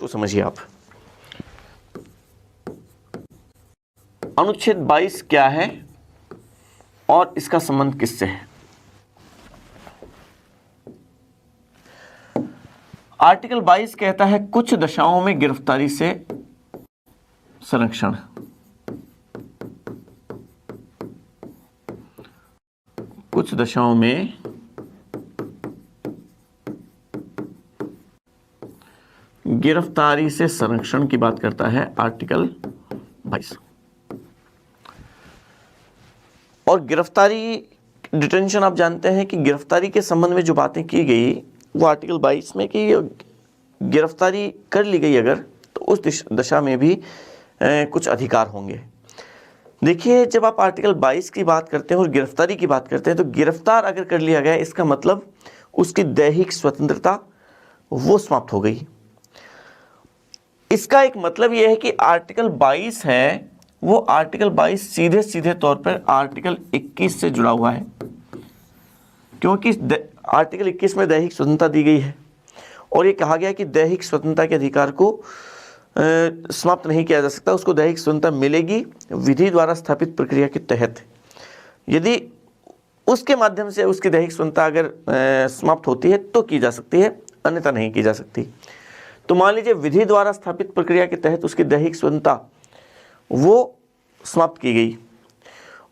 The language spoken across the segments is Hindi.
तो समझिए आप, अनुच्छेद 22 क्या है और इसका संबंध किससे है। आर्टिकल 22 कहता है कुछ दशाओं में गिरफ्तारी से संरक्षण। कुछ दशाओं में गिरफ्तारी से संरक्षण की बात करता है आर्टिकल 22। और गिरफ्तारी, डिटेंशन, आप जानते हैं कि गिरफ्तारी के संबंध में जो बातें की गई वो आर्टिकल 22 में कि गिरफ्तारी कर ली गई अगर, तो उस दशा में भी कुछ अधिकार होंगे। देखिए, जब आप आर्टिकल 22 की बात करते हैं और गिरफ्तारी की बात करते हैं, तो गिरफ्तार अगर कर लिया गया, इसका मतलब उसकी दैहिक स्वतंत्रता वो समाप्त हो गई। इसका एक मतलब यह है कि आर्टिकल 22 है वो आर्टिकल 22 सीधे सीधे तौर पर आर्टिकल 21 से जुड़ा हुआ है, क्योंकि आर्टिकल 21 में दैहिक स्वतंत्रता दी गई है और ये कहा गया कि दैहिक स्वतंत्रता के अधिकार को समाप्त नहीं किया जा सकता, उसको दैहिक स्वतंत्रता मिलेगी विधि द्वारा स्थापित प्रक्रिया के तहत। यदि उसके माध्यम से उसकी दैहिक स्वतंत्रता अगर समाप्त होती है तो की जा सकती है, अन्यथा नहीं की जा सकती। तो मान लीजिए विधि द्वारा स्थापित प्रक्रिया के तहत उसकी दैहिक स्वतंत्रता वो समाप्त की गई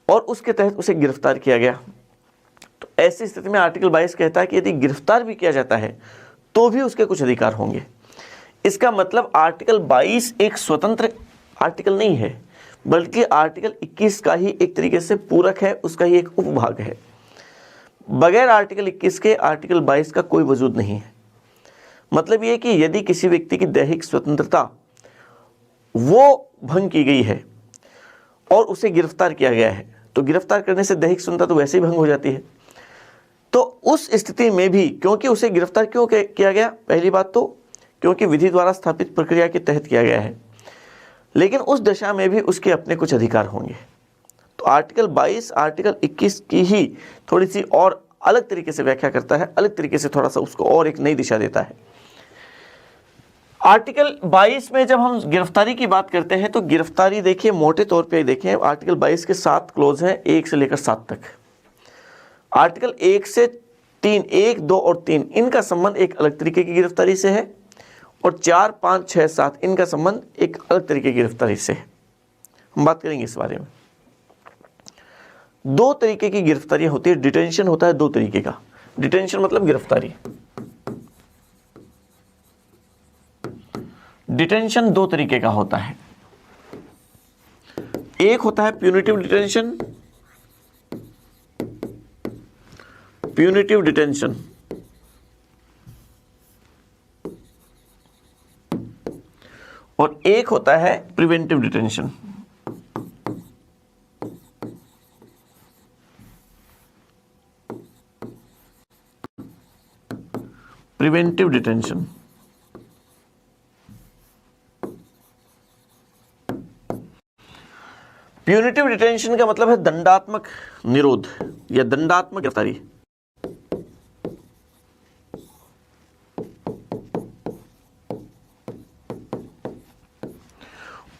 और उसके तहत उसे गिरफ्तार किया गया, तो ऐसी स्थिति में आर्टिकल 22 कहता है कि यदि गिरफ्तार भी किया जाता है तो भी उसके कुछ अधिकार होंगे। इसका मतलब आर्टिकल 22 एक स्वतंत्र आर्टिकल नहीं है, बल्कि आर्टिकल 21 का ही एक तरीके से पूरक है, उसका ही एक उपभाग है। बगैर आर्टिकल 21 के आर्टिकल 22 का कोई वजूद नहीं है। मतलब ये कि यदि किसी व्यक्ति की दैहिक स्वतंत्रता वो भंग की गई है और उसे गिरफ्तार किया गया है, तो गिरफ्तार करने से दैहिक स्वतंत्रता तो वैसे ही भंग हो जाती है। तो उस स्थिति में भी, क्योंकि उसे गिरफ्तार क्यों किया गया, पहली बात तो क्योंकि विधि द्वारा स्थापित प्रक्रिया के तहत किया गया है, लेकिन उस दशा में भी उसके अपने कुछ अधिकार होंगे। तो आर्टिकल 22 आर्टिकल 21 की ही थोड़ी सी और अलग तरीके से व्याख्या करता है, अलग तरीके से थोड़ा सा उसको और एक नई दिशा देता है। आर्टिकल 22 में जब हम गिरफ्तारी की बात करते हैं तो गिरफ्तारी देखिए मोटे तौर पे देखें, आर्टिकल 22 के 7 क्लोज हैं, 1 से लेकर 7 तक। आर्टिकल 1 से 3, 1, 2 और 3 इनका संबंध एक अलग तरीके की गिरफ्तारी से है और 4, 5, 6, 7 इनका संबंध एक अलग तरीके की गिरफ्तारी से है। हम बात करेंगे इस बारे में। 2 तरीके की गिरफ्तारी होती है। डिटेंशन होता है 2 तरीके का। डिटेंशन मतलब गिरफ्तारी। डिटेंशन 2 तरीके का होता है। एक होता है प्यूनिटिव डिटेंशन, प्यूनिटिव डिटेंशन, और एक होता है preventive detention. Preventive detention. Punitive detention का मतलब है दंडात्मक निरोध या दंडात्मक गिरफ्तारी।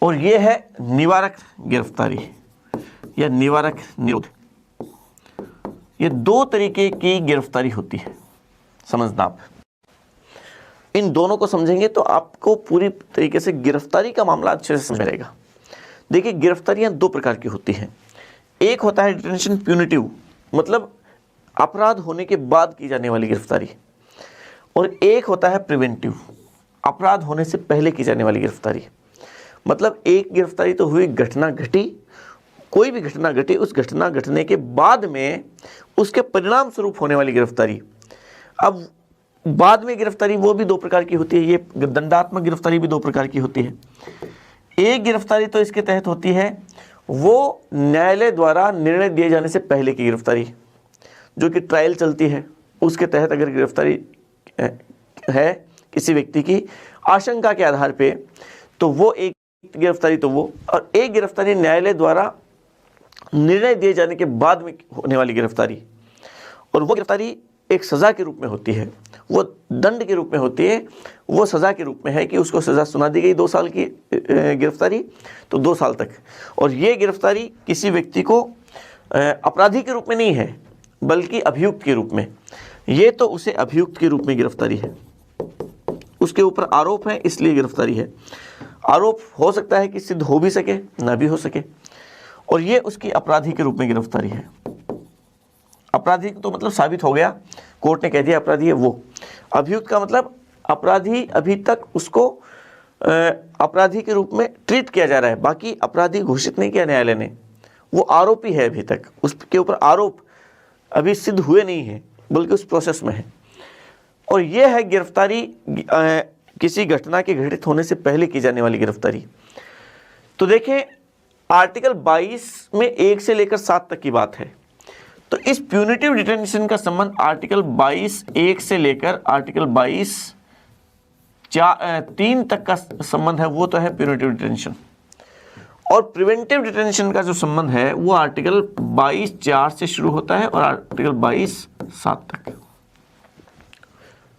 और यह है निवारक गिरफ्तारी या निवारक निरोध। ये 2 तरीके की गिरफ्तारी होती है, समझना आप। इन दोनों को समझेंगे तो आपको पूरी तरीके से गिरफ्तारी का मामला अच्छे से समझ आएगा। देखिए, गिरफ्तारियां 2 प्रकार की होती हैं। एक होता है डिटेंशन प्यूनिटिव, मतलब अपराध होने के बाद की जाने वाली गिरफ्तारी, और एक होता है प्रिवेंटिव, अपराध होने से पहले की जाने वाली गिरफ्तारी। मतलब एक गिरफ्तारी तो हुई, घटना घटी, कोई भी घटना घटी, उस घटना घटने के बाद में उसके परिणाम स्वरूप होने वाली गिरफ्तारी। अब बाद में गिरफ्तारी वो भी 2 प्रकार की होती है। ये दंडात्मक गिरफ्तारी भी 2 प्रकार की होती है। एक गिरफ्तारी तो इसके तहत होती है वो न्यायालय द्वारा निर्णय दिए जाने से पहले की गिरफ्तारी, जो कि ट्रायल चलती है, उसके तहत अगर गिरफ्तारी है किसी व्यक्ति की आशंका के आधार पे, तो वो एक गिरफ्तारी तो वो, और एक गिरफ्तारी न्यायालय द्वारा निर्णय दिए जाने के बाद में होने वाली गिरफ्तारी, और वो गिरफ्तारी एक सज़ा के रूप में होती है। वो दंड के रूप में होती है, वो सज़ा के रूप में है कि उसको सज़ा सुना दी गई 2 साल की गिरफ्तारी, तो 2 साल तक। और ये गिरफ्तारी किसी व्यक्ति को अपराधी के रूप में नहीं है बल्कि अभियुक्त के रूप में, ये तो उसे अभियुक्त के रूप में गिरफ्तारी है, उसके ऊपर आरोप है इसलिए गिरफ्तारी है। आरोप हो सकता है कि सिद्ध हो भी सके ना भी हो सके, और ये उसकी अपराधी के रूप में गिरफ्तारी है। अपराधी तो मतलब साबित हो गया, कोर्ट ने कह दिया अपराधी है वो। अभियुक्त का मतलब अपराधी अभी तक उसको अपराधी के रूप में ट्रीट किया जा रहा है, बाकी अपराधी घोषित नहीं किया न्यायालय ने, वो आरोपी है अभी तक, उसके ऊपर आरोप अभी सिद्ध हुए नहीं है बल्कि उस प्रोसेस में है। और यह है गिरफ्तारी किसी घटना के घटित होने से पहले की जाने वाली गिरफ्तारी। तो देखें आर्टिकल 22 में 1 से लेकर 7 तक की बात है। तो इस प्यूनिटिव डिटेंशन का संबंध आर्टिकल 22 1 से लेकर आर्टिकल 22 3 तक का संबंध है, वो तो है प्यूनिटिव डिटेंशन। और प्रिवेंटिव डिटेंशन का जो संबंध है वो आर्टिकल 22 4 से शुरू होता है और आर्टिकल 22 7 तक।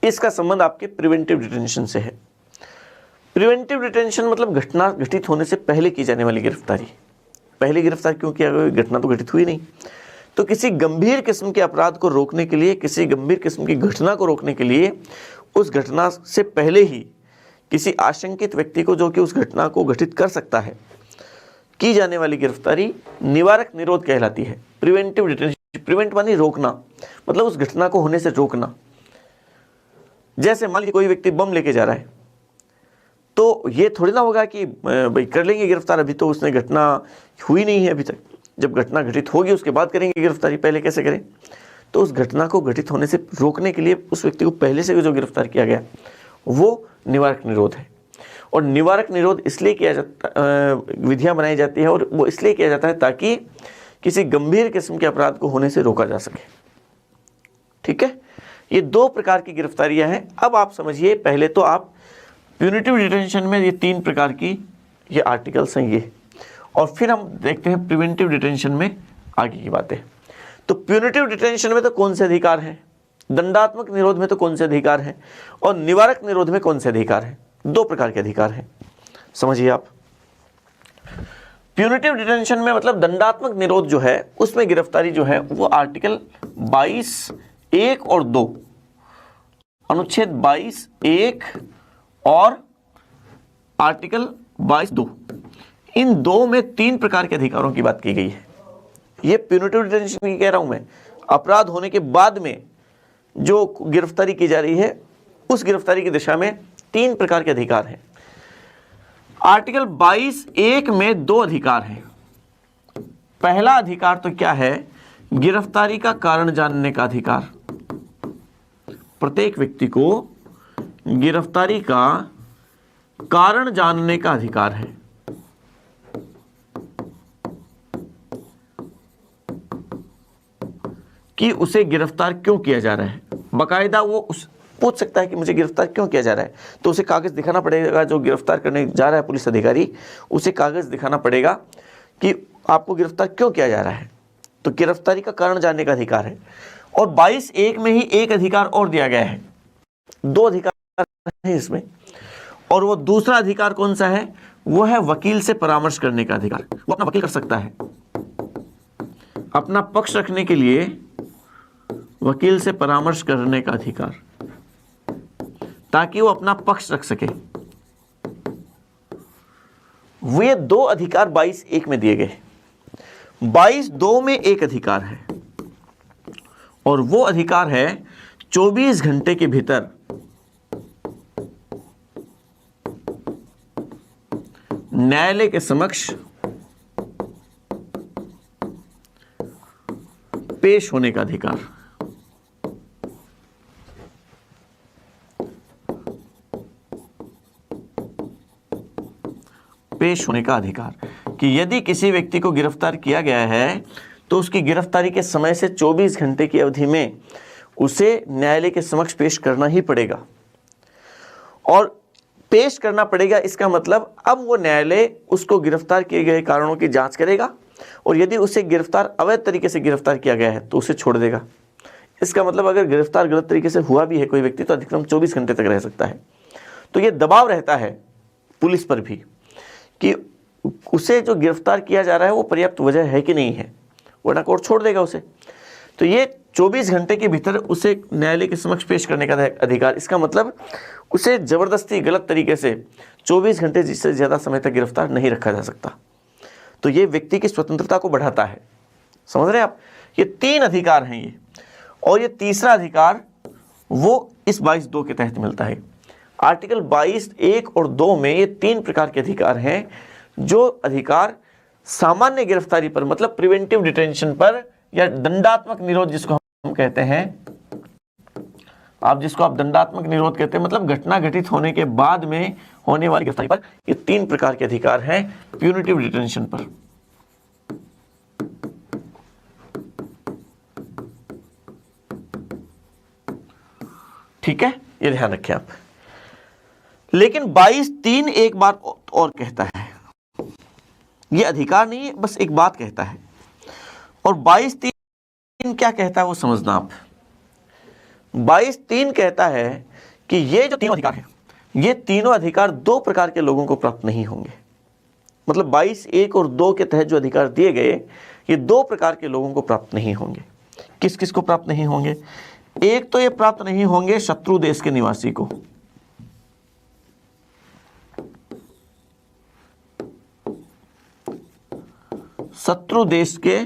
इसका संबंध आपके प्रिवेंटिव डिटेंशन से है। प्रिवेंटिव डिटेंशन मतलब घटना घटित होने से पहले की जाने वाली गिरफ्तारी। पहले गिरफ्तार क्यों किया गया? घटना तो घटित हुई नहीं। तो किसी गंभीर किस्म के अपराध को रोकने के लिए, किसी गंभीर किस्म की घटना को रोकने के लिए, उस घटना से पहले ही किसी आशंकित व्यक्ति को, जो कि उस घटना को घटित कर सकता है, की जाने वाली गिरफ्तारी निवारक निरोध कहलाती है। प्रिवेंटिव डिटेंशन, प्रिवेंट मानी रोकना, मतलब उस घटना को होने से रोकना। जैसे मान लीजिए कोई व्यक्ति बम लेके जा रहा है, तो ये थोड़ी ना होगा कि भाई कर लेंगे गिरफ्तार, अभी तो उसने घटना हुई नहीं है अभी तक। जब घटना घटित होगी उसके बाद करेंगे गिरफ्तारी, पहले कैसे करें? तो उस घटना को घटित होने से रोकने के लिए उस व्यक्ति को पहले से जो गिरफ्तार किया गया वो निवारक निरोध है। और निवारक निरोध इसलिए किया जाता, विधियां बनाई जाती है और वो इसलिए किया जाता है ताकि किसी गंभीर किस्म के अपराध को होने से रोका जा सके। ठीक है, ये 2 प्रकार की गिरफ्तारियां हैं। अब आप समझिए, पहले तो आप प्यूनिटिव डिटेंशन में ये 3 प्रकार की ये आर्टिकल्स हैं ये, और फिर हम देखते हैं प्रिवेंटिव डिटेंशन में आगे की बातें। तो प्यूनिटिव डिटेंशन में तो कौन से अधिकार हैं, दंडात्मक निरोध में तो कौन से अधिकार हैं, और निवारक निरोध में कौन से अधिकार हैं? 2 प्रकार के अधिकार हैं, समझिए आप। प्यूनिटिव डिटेंशन में मतलब दंडात्मक निरोध जो है उसमें गिरफ्तारी जो है वो आर्टिकल 22 1 और 2, अनुच्छेद 22 1 और आर्टिकल 22 2, इन 2 में 3 प्रकार के अधिकारों की बात की गई है। ये प्यूनिटिव डिटेंशन की कह रहा हूं मैं, अपराध होने के बाद में जो गिरफ्तारी की जा रही है उस गिरफ्तारी की दिशा में 3 प्रकार के अधिकार हैं। आर्टिकल 22 1 में 2 अधिकार हैं। पहला अधिकार तो क्या है? गिरफ्तारी का कारण जानने का अधिकार। प्रत्येक व्यक्ति को गिरफ्तारी का कारण जानने का अधिकार है। कि उसे गिरफ्तार क्यों किया जा रहा है। बाकायदा वो पूछ सकता है कि मुझे गिरफ्तार क्यों किया जा रहा है, तो उसे कागज दिखाना पड़ेगा। जो गिरफ्तार करने जा रहा है पुलिस अधिकारी, उसे कागज दिखाना पड़ेगा कि आपको गिरफ्तार क्यों किया जा रहा है। तो गिरफ्तारी का कारण जानने का अधिकार है। और 22 1 में ही एक अधिकार और दिया गया है, 2 अधिकार है इसमें। और वो दूसरा अधिकार कौन सा है? वो है वकील से परामर्श करने का अधिकार। वो अपना वकील कर सकता है, अपना पक्ष रखने के लिए वकील से परामर्श करने का अधिकार, ताकि वो अपना पक्ष रख सके। वे 2 अधिकार 22 1 में दिए गए। 22 2 में एक अधिकार है, और वो अधिकार है 24 घंटे के भीतर न्यायालय के समक्ष पेश होने का अधिकार। पेश होने का अधिकार कि यदि किसी व्यक्ति को गिरफ्तार किया गया है तो उसकी गिरफ्तारी के समय से 24 घंटे की अवधि में उसे न्यायालय के समक्ष पेश करना ही पड़ेगा। और पेश करना पड़ेगा, इसका मतलब अब वो न्यायालय उसको गिरफ्तार किए गए कारणों की जांच करेगा, और यदि उसे गिरफ्तार अवैध तरीके से गिरफ्तार किया गया है तो उसे छोड़ देगा। इसका मतलब अगर गिरफ्तार गलत तरीके से हुआ भी है कोई व्यक्ति तो अधिकतम 24 घंटे तक रह सकता है। तो ये दबाव रहता है पुलिस पर भी कि उसे जो गिरफ्तार किया जा रहा है वो पर्याप्त वजह है कि नहीं है, वरना कोर्ट छोड़ देगा उसे। तो ये 24 घंटे के भीतर उसे न्यायालय के समक्ष पेश करने का अधिकार, इसका मतलब उसे जबरदस्ती गलत तरीके से 24 घंटे जिससे ज़्यादा समय तक गिरफ्तार नहीं रखा जा सकता। तो ये व्यक्ति की स्वतंत्रता को बढ़ाता है। समझ रहे हैं आप? ये 3 अधिकार हैं ये, और ये तीसरा अधिकार वो इस 22(2) के तहत मिलता है। आर्टिकल 22(1) और 2 में ये 3 प्रकार के अधिकार हैं, जो अधिकार सामान्य गिरफ्तारी पर, मतलब प्रिवेंटिव डिटेंशन पर या दंडात्मक निरोध जिसको हम कहते हैं, जिसको आप दंडात्मक निरोध कहते हैं, मतलब घटना घटित होने के बाद में होने वाली गिरफ्तारी पर, ये 3 प्रकार के अधिकार हैं प्यूनिटिव डिटेंशन पर। ठीक है, ये ध्यान रखें आप। लेकिन 22(3) एक बात और कहता है, ये अधिकार नहीं है, बस एक बात कहता है। और 22(3) क्या कहता है वो समझना आप। 22(3) कहता है कि ये जो तीनों अधिकार हैं, ये तीनों अधिकार 2 प्रकार के लोगों को प्राप्त नहीं होंगे। मतलब 22(1) और 2 के तहत जो अधिकार दिए गए, ये 2 प्रकार के लोगों को प्राप्त नहीं होंगे। किस किस को प्राप्त नहीं होंगे? एक तो ये प्राप्त नहीं होंगे शत्रु देश के निवासी को, शत्रु देश के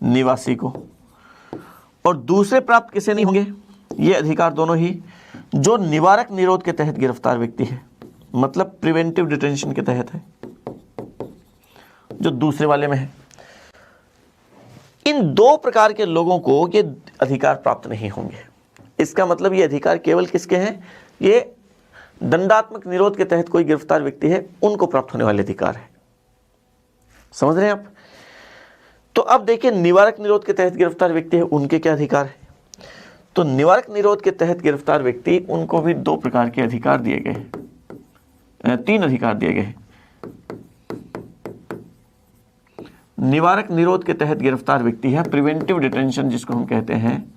निवासी को, और दूसरे प्राप्त किसे नहीं होंगे? ये अधिकार दोनों ही जो निवारक निरोध के तहत गिरफ्तार व्यक्ति है, मतलब प्रिवेंटिव डिटेंशन के तहत है, जो दूसरे वाले में है। इन 2 प्रकार के लोगों को ये अधिकार प्राप्त नहीं होंगे। इसका मतलब ये अधिकार केवल किसके हैं? ये दंडात्मक निरोध के तहत कोई गिरफ्तार व्यक्ति है, उनको प्राप्त होने वाले अधिकार है। समझ रहे हैं आप? तो अब देखिए, निवारक निरोध के तहत गिरफ्तार व्यक्ति है, उनके क्या अधिकार है? तो निवारक निरोध के तहत गिरफ्तार व्यक्ति, उनको भी 2 प्रकार के अधिकार दिए गए, 3 अधिकार दिए गए। निवारक निरोध के तहत गिरफ्तार व्यक्ति है, प्रिवेंटिव डिटेंशन जिसको हम कहते हैं,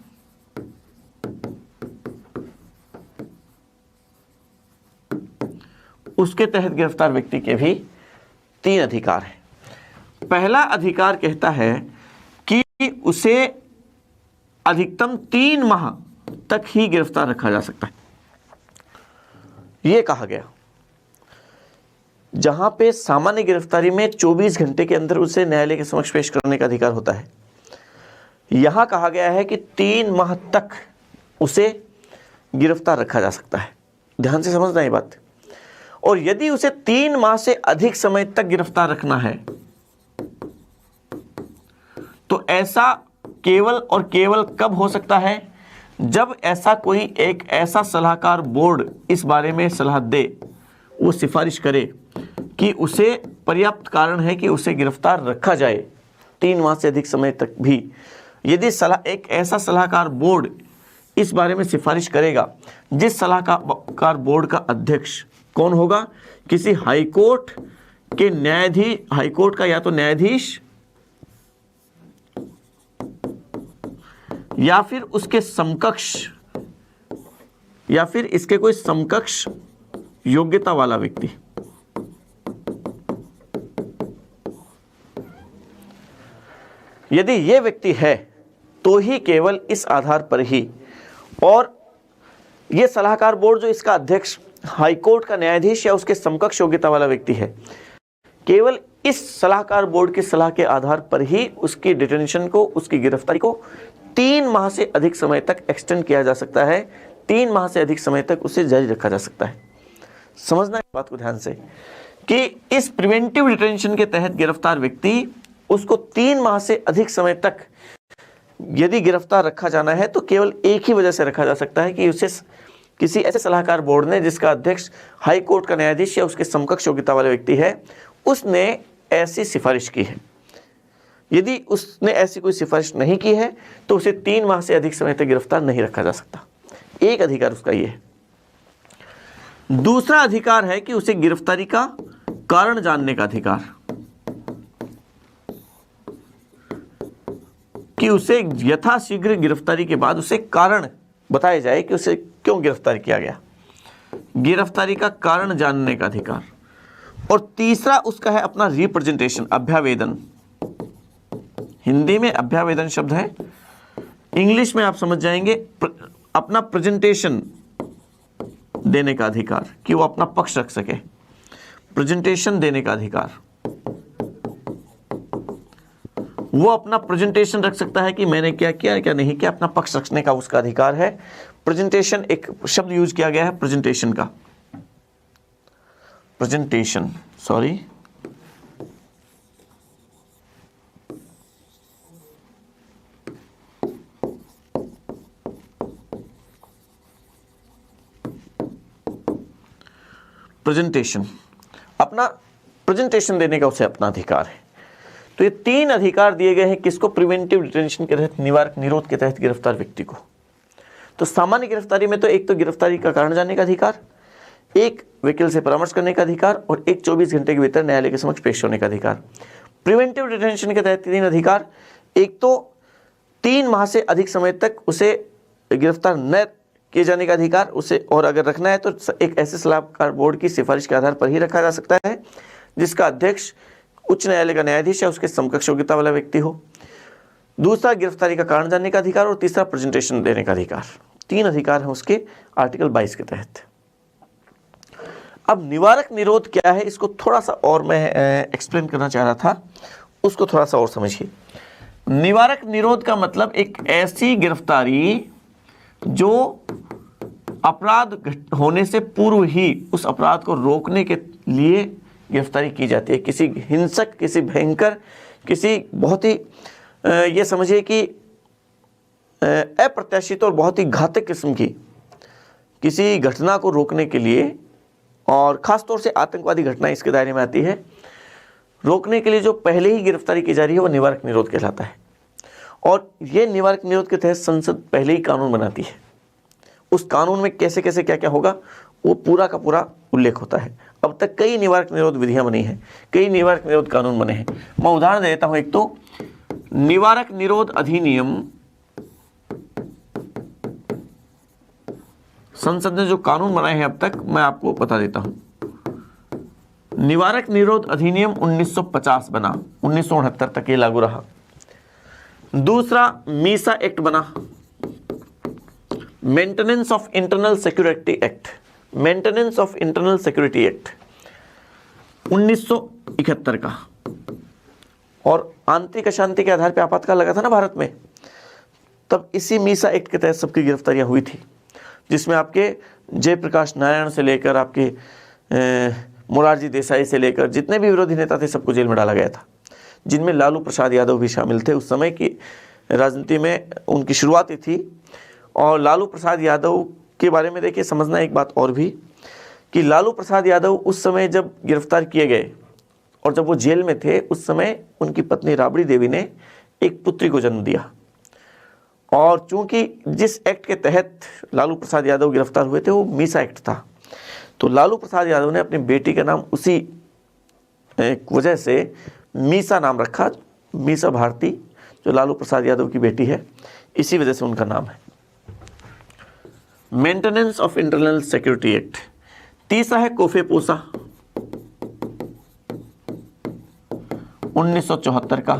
उसके तहत गिरफ्तार व्यक्ति के भी 3 अधिकार हैं। पहला अधिकार कहता है कि उसे अधिकतम 3 माह तक ही गिरफ्तार रखा जा सकता है। यह कहा गया। जहां पे सामान्य गिरफ्तारी में 24 घंटे के अंदर उसे न्यायालय के समक्ष पेश करने का अधिकार होता है, यहां कहा गया है कि 3 माह तक उसे गिरफ्तार रखा जा सकता है। ध्यान से समझना ये बात। और यदि उसे 3 माह से अधिक समय तक गिरफ्तार रखना है तो ऐसा केवल और केवल कब हो सकता है? जब ऐसा कोई एक ऐसा सलाहकार बोर्ड इस बारे में सलाह दे, वो सिफारिश करे कि उसे पर्याप्त कारण है कि उसे गिरफ्तार रखा जाए 3 माह से अधिक समय तक भी। यदि एक ऐसा सलाहकार बोर्ड इस बारे में सिफारिश करेगा, जिस सलाहकार बोर्ड का अध्यक्ष कौन होगा? किसी हाईकोर्ट के न्यायाधीश, हाईकोर्ट का या तो न्यायाधीश या फिर उसके समकक्ष या फिर इसके कोई समकक्ष योग्यता वाला व्यक्ति। यदि यह व्यक्ति है तो ही केवल इस आधार पर ही, और यह सलाहकार बोर्ड जो इसका अध्यक्ष हाईकोर्ट का न्यायाधीश या उसके समकक्ष योग्यता वाला व्यक्ति है, केवल इस सलाहकार बोर्ड की सलाह के आधार पर ही उसकी डिटेंशन को, उसकी गिरफ्तारी को 3 माह से अधिक समय तक एक्सटेंड किया जा सकता है। 3 माह से अधिक समय तक उसे जारी रखा जा सकता है। समझना है बात को ध्यान से कि इस प्रिवेंटिव डिटेंशन के तहत गिरफ्तार व्यक्ति, उसको 3 माह से अधिक समय तक यदि गिरफ्तार रखा जाना है तो केवल एक ही वजह से रखा जा सकता है कि उसे किसी ऐसे सलाहकार बोर्ड ने, जिसका अध्यक्ष हाई कोर्ट का न्यायाधीश या उसके समकक्ष योग्यता वाले व्यक्ति है, उसने ऐसी सिफारिश की है। यदि उसने ऐसी कोई सिफारिश नहीं की है तो उसे 3 माह से अधिक समय तक गिरफ्तार नहीं रखा जा सकता। एक अधिकार उसका ये है। दूसरा अधिकार है कि उसे गिरफ्तारी का कारण जानने का अधिकार। कि उसे यथाशीघ्र गिरफ्तारी के बाद उसे कारण बताया जाए कि उसे क्यों गिरफ्तार किया गया, गिरफ्तारी का कारण जानने का अधिकार। और तीसरा उसका है अपना रिप्रेजेंटेशन, अभ्यावेदन। हिंदी में अभ्यावेदन शब्द है, इंग्लिश में आप समझ जाएंगे अपना प्रेजेंटेशन देने का अधिकार, कि वो अपना पक्ष रख सके, प्रेजेंटेशन देने का अधिकार। वो अपना प्रेजेंटेशन रख सकता है कि मैंने क्या किया क्या नहीं किया, अपना पक्ष रखने का उसका अधिकार है। प्रेजेंटेशन एक शब्द यूज किया गया है प्रेजेंटेशन का, प्रेजेंटेशन सॉरी, प्रेजेंटेशन, अपना प्रेजेंटेशन देने का उसे अपना अधिकार है। तो ये तीन अधिकार दिए गए हैं किसको, प्रिवेंटिव डिटेंशन के तहत, निवारक निरोध के तहत गिरफ्तार व्यक्ति को। तो सामान्य गिरफ्तारी में तो एक तो गिरफ्तारी का कारण जानने का अधिकार, एक वकील से परामर्श करने का अधिकार, और एक 24 घंटे के भीतर न्यायालय के समक्ष पेश होने का अधिकार। प्रिवेंटिव डिटेंशन के तहत तीन अधिकार, एक तो 3 माह से अधिक समय तक उसे गिरफ्तार न किए जाने का अधिकार उसे, और अगर रखना है तो एक ऐसे सलाहकार बोर्ड की सिफारिश के आधार पर ही रखा जा सकता है जिसका अध्यक्ष उच्च न्यायालय का न्यायाधीश या उसके समकक्ष योग्यता वाला व्यक्ति हो। दूसरा गिरफ्तारी का कारण जानने का अधिकार, और तीसरा प्रेजेंटेशन देने का अधिकार। 3 अधिकार हैं उसके आर्टिकल 22 के तहत। अब निवारक निरोध क्या है, इसको थोड़ा सा और मैं एक्सप्लेन करना चाह रहा था, उसको थोड़ा सा और समझिए। निवारक निरोध का मतलब एक ऐसी गिरफ्तारी जो अपराध होने से पूर्व ही उस अपराध को रोकने के लिए गिरफ्तारी की जाती है। किसी हिंसक, किसी भयंकर, किसी बहुत ही ये समझिए कि अप्रत्याशित और बहुत ही घातक किस्म की किसी घटना को रोकने के लिए, और ख़ासतौर से आतंकवादी घटनाएं इसके दायरे में आती है, रोकने के लिए जो पहले ही गिरफ्तारी की जा रही है वो निवारक निरोध कहलाता है। और ये निवारक निरोध के तहत संसद पहले ही कानून बनाती है। उस कानून में कैसे कैसे क्या क्या होगा वो पूरा का पूरा उल्लेख होता है। अब तक कई निवारक निरोध विधियां बनी हैं, कई निवारक निरोध कानून बने हैं। मैं उदाहरण देता हूं। एक तो निवारक निरोध अधिनियम, संसद ने जो कानून बनाए हैं अब तक, मैं आपको बता देता हूं। निवारक निरोध अधिनियम 1950 बना, 1969 तक ये लागू रहा। दूसरा मीसा एक्ट बना, maintenance of internal security act, maintenance of internal security act 1971 का। और आंतरिक अशांति के आधार पर आपातकाल लगा था ना भारत में, तब इसी मीसा एक्ट के तहत सबकी गिरफ्तारियां हुई थी, जिसमें आपके जयप्रकाश नारायण से लेकर आपके मोरारजी देसाई से लेकर जितने भी विरोधी नेता थे सबको जेल में डाला गया था, जिनमें लालू प्रसाद यादव भी शामिल थे। उस समय की राजनीति में उनकी शुरुआत थी। और लालू प्रसाद यादव के बारे में देखिए समझना एक बात और भी, कि लालू प्रसाद यादव उस समय जब गिरफ्तार किए गए और जब वो जेल में थे, उस समय उनकी पत्नी राबड़ी देवी ने एक पुत्री को जन्म दिया। और चूंकि जिस एक्ट के तहत लालू प्रसाद यादव गिरफ्तार हुए थे वो मीसा एक्ट था, तो लालू प्रसाद यादव ने अपनी बेटी का नाम उसी वजह से मीसा नाम रखा। मीसा भारती जो लालू प्रसाद यादव की बेटी है, इसी वजह से उनका नाम है। Maintenance of internal security act. तीसरा है कोफेपोसा 1974 का।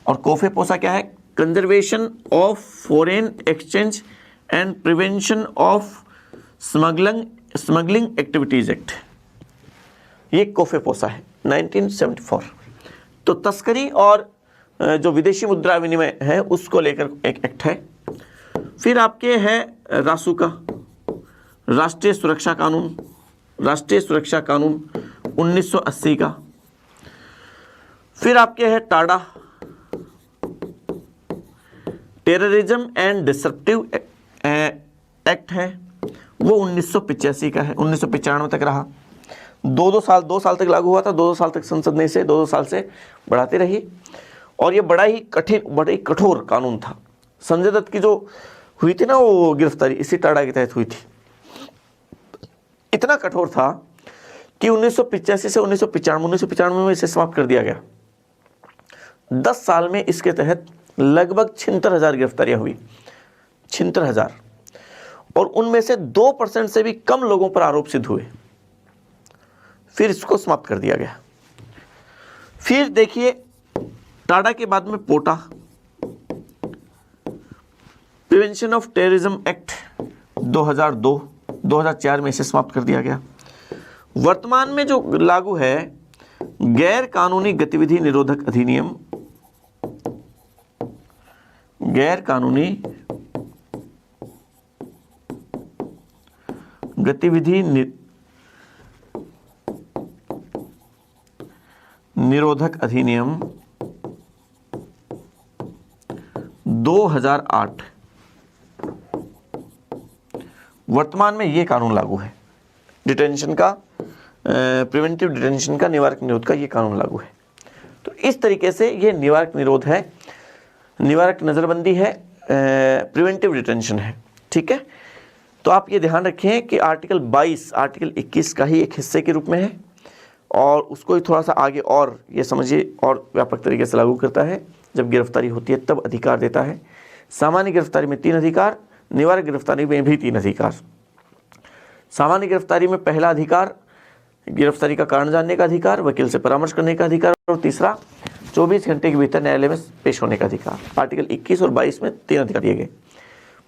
और कोफेपोसा क्या है, conservation of foreign exchange and prevention of smuggling activities act, ये कोफेपोसा है 1974। तो तस्करी और जो विदेशी मुद्रा विनिमय है उसको लेकर एक एक्ट है। फिर आपके है रासुका, राष्ट्रीय सुरक्षा कानून, राष्ट्रीय सुरक्षा कानून 1980 का। फिर आपके है Tada, terrorism and disruptive act है, वो 1985 का है, 1995 तक रहा। 2 साल तक लागू हुआ था, 2 साल तक संसद ने इसे 2 साल से बढ़ाती रही। और ये बड़ा ही कठोर कानून था। संजय दत्त की जो हुई थी ना वो गिरफ्तारी, इसी टाडा के तहत हुई थी। इतना कठोर था कि 1985 से 1995 में इसे समाप्त कर दिया गया। 10 साल में इसके तहत लगभग 76,000 गिरफ्तारियां हुई, 76,000, और उनमें से 2% से भी कम लोगों पर आरोप सिद्ध हुए, फिर इसको समाप्त कर दिया गया। फिर देखिए टाडा के बाद में पोटा, प्रिवेंशन ऑफ टेररिज्म एक्ट 2002, 2004 में इसे समाप्त कर दिया गया। वर्तमान में जो लागू है गैर कानूनी गतिविधि निरोधक अधिनियम, गैर कानूनी गतिविधि निरोधक अधिनियम 2008, वर्तमान में ये कानून लागू है। डिटेंशन का, प्रिवेंटिव डिटेंशन का, निवारक निरोध का ये कानून लागू है। तो इस तरीके से ये निवारक निरोध है, निवारक नज़रबंदी है, प्रिवेंटिव डिटेंशन है। ठीक है, तो आप ये ध्यान रखें कि आर्टिकल 22 आर्टिकल 21 का ही एक हिस्से के रूप में है, और उसको ही थोड़ा सा आगे और ये समझिए और व्यापक तरीके से लागू करता है। जब गिरफ्तारी होती है तब अधिकार देता है। सामान्य गिरफ्तारी में 3 अधिकार, निवारक गिरफ्तारी में भी 3 अधिकार। सामान्य गिरफ्तारी में पहला अधिकार गिरफ्तारी का कारण जानने का अधिकार, वकील से परामर्श करने का अधिकार, और तीसरा 24 घंटे के भीतर न्यायालय में पेश होने का अधिकार। आर्टिकल 21 और 22 में 3 अधिकार दिए गए।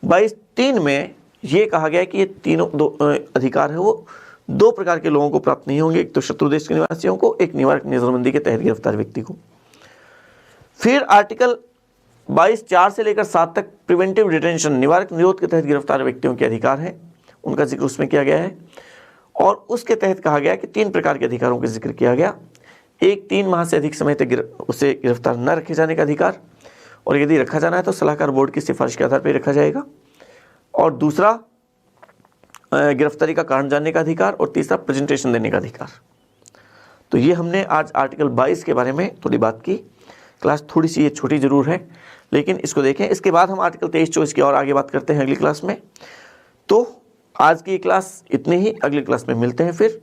22(3) में ये कहा गया कि ये तीनों अधिकार है वो 2 प्रकार के लोगों को प्राप्त नहीं होंगे, एक तो शत्रु देश के निवासियों को, एक निवारक नज़रबंदी के तहत गिरफ्तार व्यक्ति को। फिर आर्टिकल 22(4) से लेकर 7 तक प्रिवेंटिव डिटेंशन, निवारक निरोध के तहत गिरफ्तार व्यक्तियों के अधिकार हैं, उनका जिक्र उसमें किया गया है। और उसके तहत कहा गया कि 3 प्रकार के अधिकारों का जिक्र किया गया। एक, 3 माह से अधिक समय तक उसे गिरफ्तार न रखे जाने का अधिकार, और यदि रखा जाना है तो सलाहकार बोर्ड की सिफारिश के आधार पर रखा जाएगा। और दूसरा गिरफ्तारी का कारण जानने का अधिकार, और तीसरा प्रेजेंटेशन देने का अधिकार। तो ये हमने आज आर्टिकल 22 के बारे में थोड़ी बात की। क्लास थोड़ी सी ये छोटी ज़रूर है, लेकिन इसको देखें। इसके बाद हम आर्टिकल 23-24 की और आगे बात करते हैं अगली क्लास में। तो आज की क्लास इतनी ही, अगली क्लास में मिलते हैं फिर।